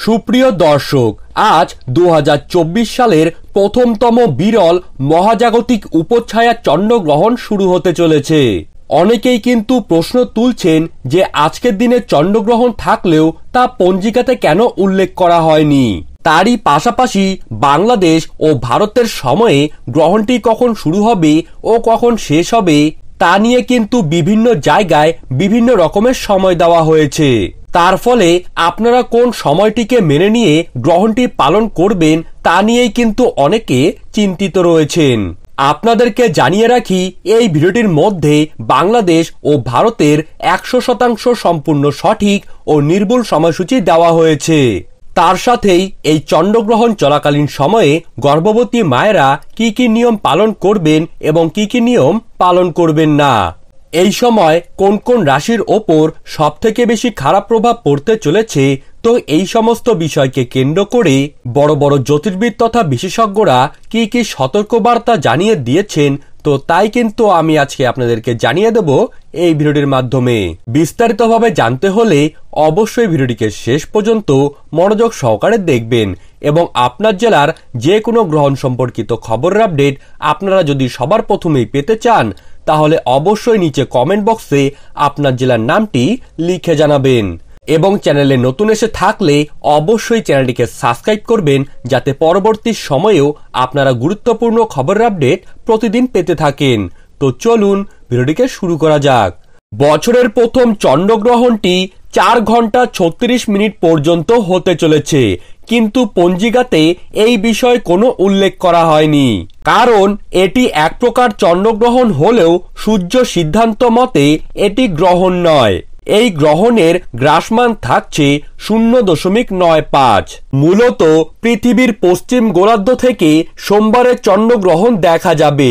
সুপ্রিয় দর্শক, আজ 2024 সালের প্রথমতম বিরল মহাজাগতিক উপছায়া চন্দ্রগ্রহণ শুরু হতে চলেছে। অনেকেই কিন্তু প্রশ্ন তুলছেন যে আজকের দিনে চন্দ্রগ্রহণ থাকলেও তা পঞ্জিকাতে কেন উল্লেখ করা হয়নি। তারই পাশাপাশি বাংলাদেশ ও ভারতের সময়ে গ্রহণটি কখন শুরু হবে ও কখন শেষ হবে তা নিয়ে কিন্তু বিভিন্ন জায়গায় বিভিন্ন রকমের সময় দেওয়া হয়েছে। তার ফলে আপনারা কোন সময়টিকে মেনে নিয়ে গ্রহণটি পালন করবেন তা নিয়েই কিন্তু অনেকে চিন্তিত রয়েছেন। আপনাদেরকে জানিয়ে রাখি, এই ভিডিওটির মধ্যে বাংলাদেশ ও ভারতের 100% সম্পূর্ণ সঠিক ও নির্ভুল সময়সূচি দেওয়া হয়েছে। তার সাথেই এই চন্দ্রগ্রহণ চলাকালীন সময়ে গর্ভবতী মায়েরা কি কি নিয়ম পালন করবেন এবং কি কি নিয়ম পালন করবেন না, এই সময় কোন কোন রাশির ওপর সবথেকে বেশি খারাপ প্রভাব পড়তে চলেছে, তো এই সমস্ত বিষয়কে কেন্দ্র করে বড় বড় জ্যোতির্বিদ তথা বিশেষজ্ঞরা কি কি সতর্কবার্তা জানিয়ে দিয়েছেন, তো তাই কিন্তু আমি আজকে আপনাদেরকে জানিয়ে দেব এই ভিডিওটির মাধ্যমে। বিস্তারিতভাবে জানতে হলে অবশ্যই ভিডিওটিকে শেষ পর্যন্ত মনোযোগ সহকারে দেখবেন এবং আপনার জেলার যে কোনো গ্রহণ সম্পর্কিত খবরের আপডেট আপনারা যদি সবার প্রথমেই পেতে চান তাহলে অবশ্যই নিচে কমেন্ট বক্সে আপনার জেলার নামটি লিখে জানাবেন এবং চ্যানেলে নতুন এসে থাকলে অবশ্যই চ্যানেলটিকে সাবস্ক্রাইব করবেন যাতে পরবর্তী সময়েও আপনারা গুরুত্বপূর্ণ খবরের আপডেট প্রতিদিন পেতে থাকেন। তো চলুন ভিডিওটিকে শুরু করা যাক। বছরের প্রথম চন্দ্রগ্রহণটি 4 ঘন্টা 36 মিনিট পর্যন্ত হতে চলেছে, কিন্তু পঞ্জিকাতে এই বিষয়ে কোনো উল্লেখ করা হয়নি। কারণ এটি এক প্রকার চন্দ্রগ্রহণ হলেও সূর্য সিদ্ধান্ত মতে এটি গ্রহণ নয়। এই গ্রহণের গ্রাসমান থাকছে 0.95। মূলত পৃথিবীর পশ্চিম গোলার্ধ থেকে সোমবারে চন্দ্রগ্রহণ দেখা যাবে,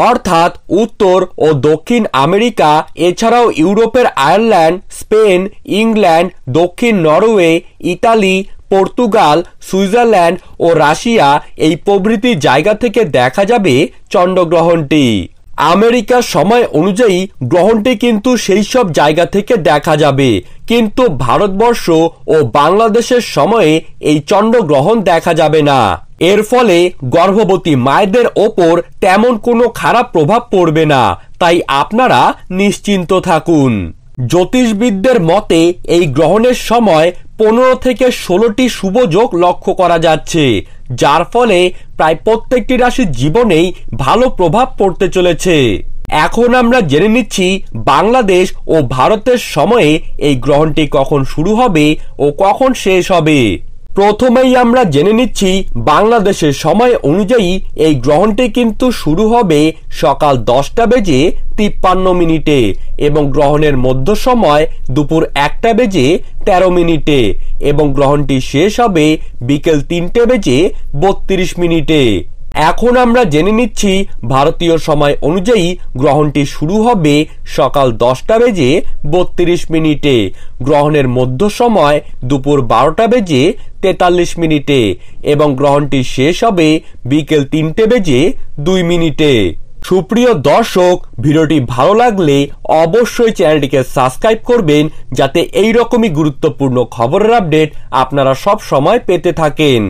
অর্থাৎ উত্তর ও দক্ষিণ আমেরিকা এছাড়াও ইউরোপের আয়ারল্যান্ড, স্পেন, ইংল্যান্ড, দক্ষিণ নরওয়ে, ইতালি, পর্তুগাল, সুইজারল্যান্ড ও রাশিয়া এই প্রভৃতি জায়গা থেকে দেখা যাবে চন্দ্রগ্রহণটি। আমেরিকার সময় অনুযায়ী গ্রহণটি কিন্তু সেই সব জায়গা থেকে দেখা যাবে, কিন্তু ভারতবর্ষ ও বাংলাদেশের সময়ে এই চন্দ্রগ্রহণ দেখা যাবে না। এর ফলে গর্ভবতী মায়েদের ওপর তেমন কোনো খারাপ প্রভাব পড়বে না, তাই আপনারা নিশ্চিন্ত থাকুন। জ্যোতিষবিদদের মতে এই গ্রহণের সময় 15 থেকে 16টি শুভ যোগ লক্ষ্য করা যাচ্ছে, যার ফলে প্রায় প্রত্যেকটি রাশির জীবনেই ভালো প্রভাব পড়তে চলেছে। এখন আমরা জেনে নিচ্ছি বাংলাদেশ ও ভারতের সময়ে এই গ্রহণটি কখন শুরু হবে ও কখন শেষ হবে। প্রথমেই আমরা জেনে নিচ্ছি বাংলাদেশের সময় অনুযায়ী এই গ্রহণটি কিন্তু শুরু হবে সকাল 10:53 এবং গ্রহণের মধ্য সময় দুপুর 1:13 এবং গ্রহণটি শেষ হবে বিকেল 3:32। এখন আমরা জেনে নিচ্ছি ভারতীয় সময় অনুযায়ী গ্রহণটি শুরু হবে সকাল 10:32, গ্রহণের মধ্য সময় দুপুর 12:43 এবং গ্রহণটি শেষ হবে বিকেল 3:02। সুপ্রিয় দর্শক, ভিডিওটি ভালো লাগলে অবশ্যই চ্যানেলটিকে সাবস্ক্রাইব করবেন যাতে এই রকমই গুরুত্বপূর্ণ খবরের আপডেট আপনারা সব সময় পেতে থাকেন।